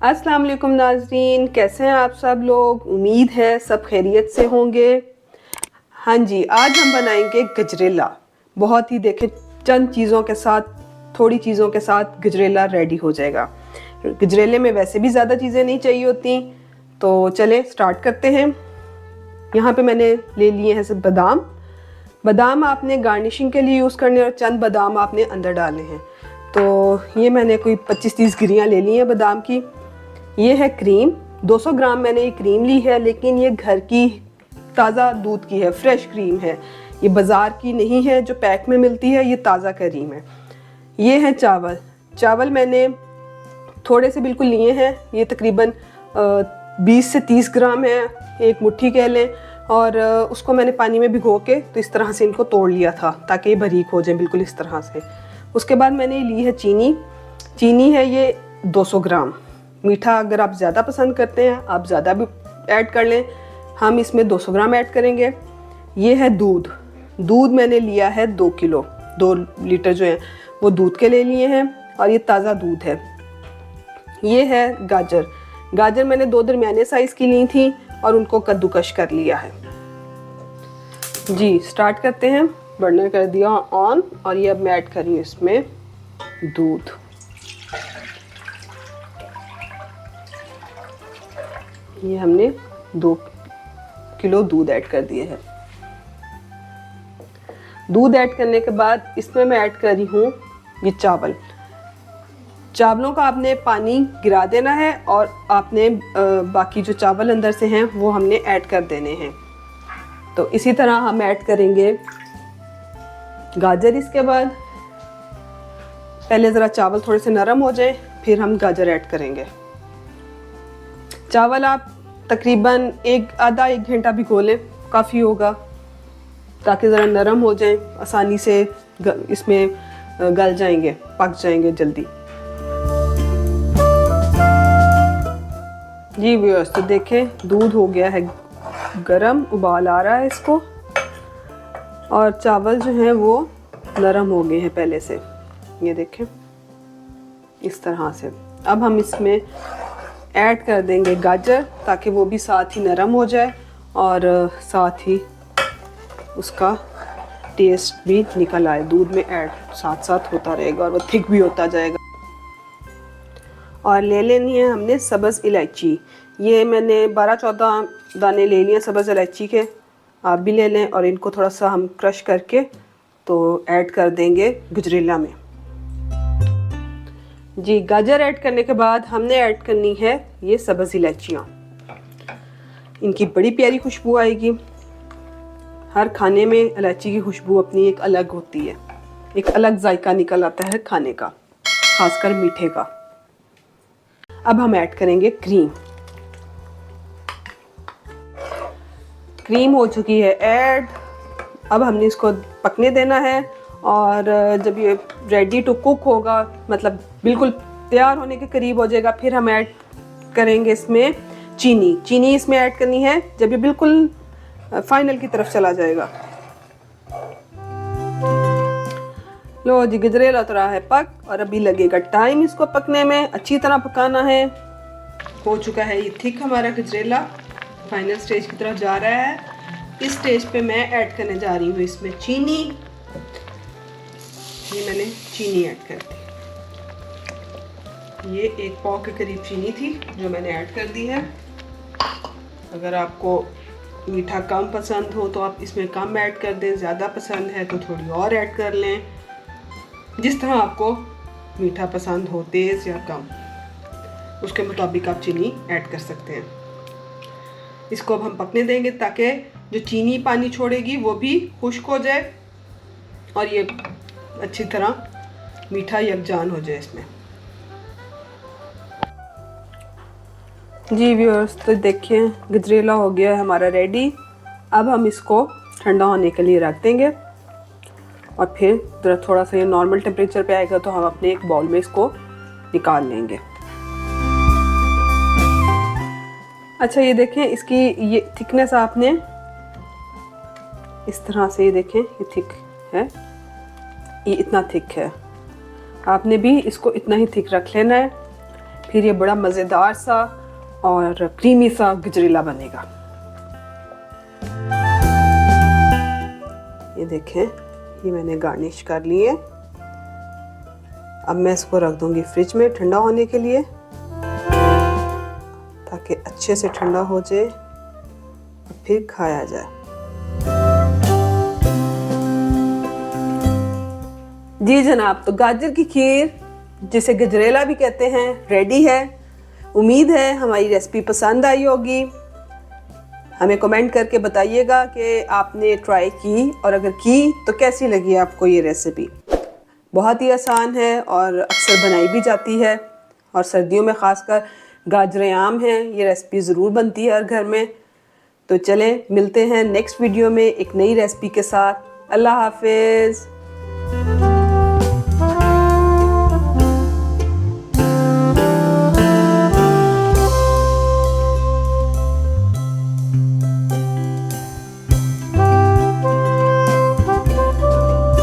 अस्सलाम वालेकुम नाज़रीन, कैसे हैं आप सब लोग। उम्मीद है सब खैरियत से होंगे। हाँ जी, आज हम बनाएंगे गजरेला। बहुत ही देखें चंद चीज़ों के साथ, थोड़ी चीज़ों के साथ गजरेला रेडी हो जाएगा। गजरेले में वैसे भी ज़्यादा चीज़ें नहीं चाहिए होती, तो चलें स्टार्ट करते हैं। यहाँ पे मैंने ले लिए हैं सब बादाम। बादाम आपने गार्निशिंग के लिए यूज़ करने और चंद बादाम आपने अंदर डालने हैं। तो ये मैंने कोई 25-30 गिरियाँ ले ली हैं बादाम की। ये है क्रीम, 200 ग्राम मैंने ये क्रीम ली है, लेकिन ये घर की ताज़ा दूध की है, फ्रेश क्रीम है। ये बाज़ार की नहीं है जो पैक में मिलती है, ये ताज़ा क्रीम है। ये है चावल। चावल मैंने थोड़े से बिल्कुल लिए हैं, ये तकरीबन 20 से 30 ग्राम है, एक मुट्ठी कह लें। और उसको मैंने पानी में भिगो के तो इस तरह से इनको तोड़ लिया था ताकि ये बारीक हो जाए बिल्कुल इस तरह से। उसके बाद मैंने ली है चीनी। चीनी है ये 200 ग्राम। मीठा अगर आप ज़्यादा पसंद करते हैं आप ज़्यादा भी ऐड कर लें, हम इसमें 200 ग्राम ऐड करेंगे। ये है दूध। दूध मैंने लिया है 2 किलो, 2 लीटर जो है वो दूध के ले लिए हैं और ये ताज़ा दूध है। ये है गाजर। गाजर मैंने 2 दरमियाने साइज़ की ली थी और उनको कद्दूकश कर लिया है। जी स्टार्ट करते हैं। बर्नर कर दिया ऑन और ये अब मैं ऐड कर रही हूँ इसमें दूध। ये हमने 2 किलो दूध ऐड कर दिए हैं। दूध ऐड करने के बाद इसमें मैं ऐड कर रही हूँ ये चावल। चावलों का आपने पानी गिरा देना है और आपने बाकी जो चावल अंदर से हैं वो हमने ऐड कर देने हैं। तो इसी तरह हम ऐड करेंगे गाजर। इसके बाद पहले ज़रा चावल थोड़े से नरम हो जाए, फिर हम गाजर ऐड करेंगे। चावल आप तकरीबन आधा एक घंटा भिगो लें, काफ़ी होगा, ताकि ज़रा नरम हो जाएं, आसानी से इसमें गल जाएंगे, पक जाएंगे जल्दी। जी व्यूअर्स, तो देखें दूध हो गया है गरम, उबाल आ रहा है इसको, और चावल जो हैं वो नरम हो गए हैं पहले से। ये देखें इस तरह से। अब हम इसमें ऐड कर देंगे गाजर ताकि वो भी साथ ही नरम हो जाए और साथ ही उसका टेस्ट भी निकल आए। दूध में ऐड साथ साथ होता रहेगा और वो थिक भी होता जाएगा। और ले लेनी है हमने सब्ज़ इलायची। ये मैंने 12-14 दाने ले लिए सब्ज़ इलायची के, आप भी ले लें। और इनको थोड़ा सा हम क्रश करके तो ऐड कर देंगे गजरेला में। जी गाजर ऐड करने के बाद हमने ऐड करनी है ये सब्ज़ इलायचियाँ। इनकी बड़ी प्यारी खुशबू आएगी। हर खाने में इलायची की खुशबू अपनी एक अलग होती है, एक अलग जायका निकल आता है खाने का, खासकर मीठे का। अब हम ऐड करेंगे क्रीम। क्रीम हो चुकी है ऐड। अब हमने इसको पकने देना है और जब ये रेडी टू कुक होगा, मतलब बिल्कुल तैयार होने के करीब हो जाएगा, फिर हम ऐड करेंगे इसमें चीनी। चीनी इसमें ऐड करनी है जब ये बिल्कुल फाइनल की तरफ चला जाएगा। लो जी गजरेला तो रहा है पक, और अभी लगेगा टाइम इसको पकने में। अच्छी तरह पकाना है। हो चुका है ये थिक हमारा गजरेला, फाइनल स्टेज की तरफ जा रहा है। इस स्टेज पे मैं ऐड करने जा रही हूँ इसमें चीनी। ये मैंने चीनी ऐड कर दी। ये 1 पाव के करीब चीनी थी जो मैंने ऐड कर दी है। अगर आपको मीठा कम पसंद हो तो आप इसमें कम ऐड कर दें, ज़्यादा पसंद है तो थोड़ी और ऐड कर लें। जिस तरह आपको मीठा पसंद हो, तेज़ या कम, उसके मुताबिक आप चीनी ऐड कर सकते हैं। इसको अब हम पकने देंगे ताकि जो चीनी पानी छोड़ेगी वो भी खुश्क हो जाए और ये अच्छी तरह मीठा यकजान हो जाए इसमें। जी व्यूअर्स, तो देखिए गजरेला हो गया है हमारा रेडी। अब हम इसको ठंडा होने के लिए रख देंगे और फिर थोड़ा सा ये नॉर्मल टेम्परेचर पे आएगा तो हम अपने एक बाउल में इसको निकाल लेंगे। अच्छा ये देखें इसकी ये थिकनेस आपने इस तरह से, ये देखें ये थिक है, ये इतना थिक है। आपने भी इसको इतना ही थिक रख लेना है। फिर ये बड़ा मज़ेदार सा और क्रीमी सा गजरेला बनेगा। ये देखें, ये मैंने गार्निश कर लिए। अब मैं इसको रख दूंगी फ्रिज में ठंडा होने के लिए, ताकि अच्छे से ठंडा हो जाए और फिर खाया जाए। जी जनाब, तो गाजर की खीर, जिसे गजरेला भी कहते हैं, रेडी है। उम्मीद है हमारी रेसिपी पसंद आई होगी। हमें कमेंट करके बताइएगा कि आपने ट्राई की, और अगर की तो कैसी लगी आपको ये रेसिपी। बहुत ही आसान है और अक्सर बनाई भी जाती है, और सर्दियों में ख़ासकर गाजरें आम हैं, ये रेसिपी ज़रूर बनती है हर घर में। तो चलें, मिलते हैं नेक्स्ट वीडियो में एक नई रेसिपी के साथ। अल्लाह हाफिज़।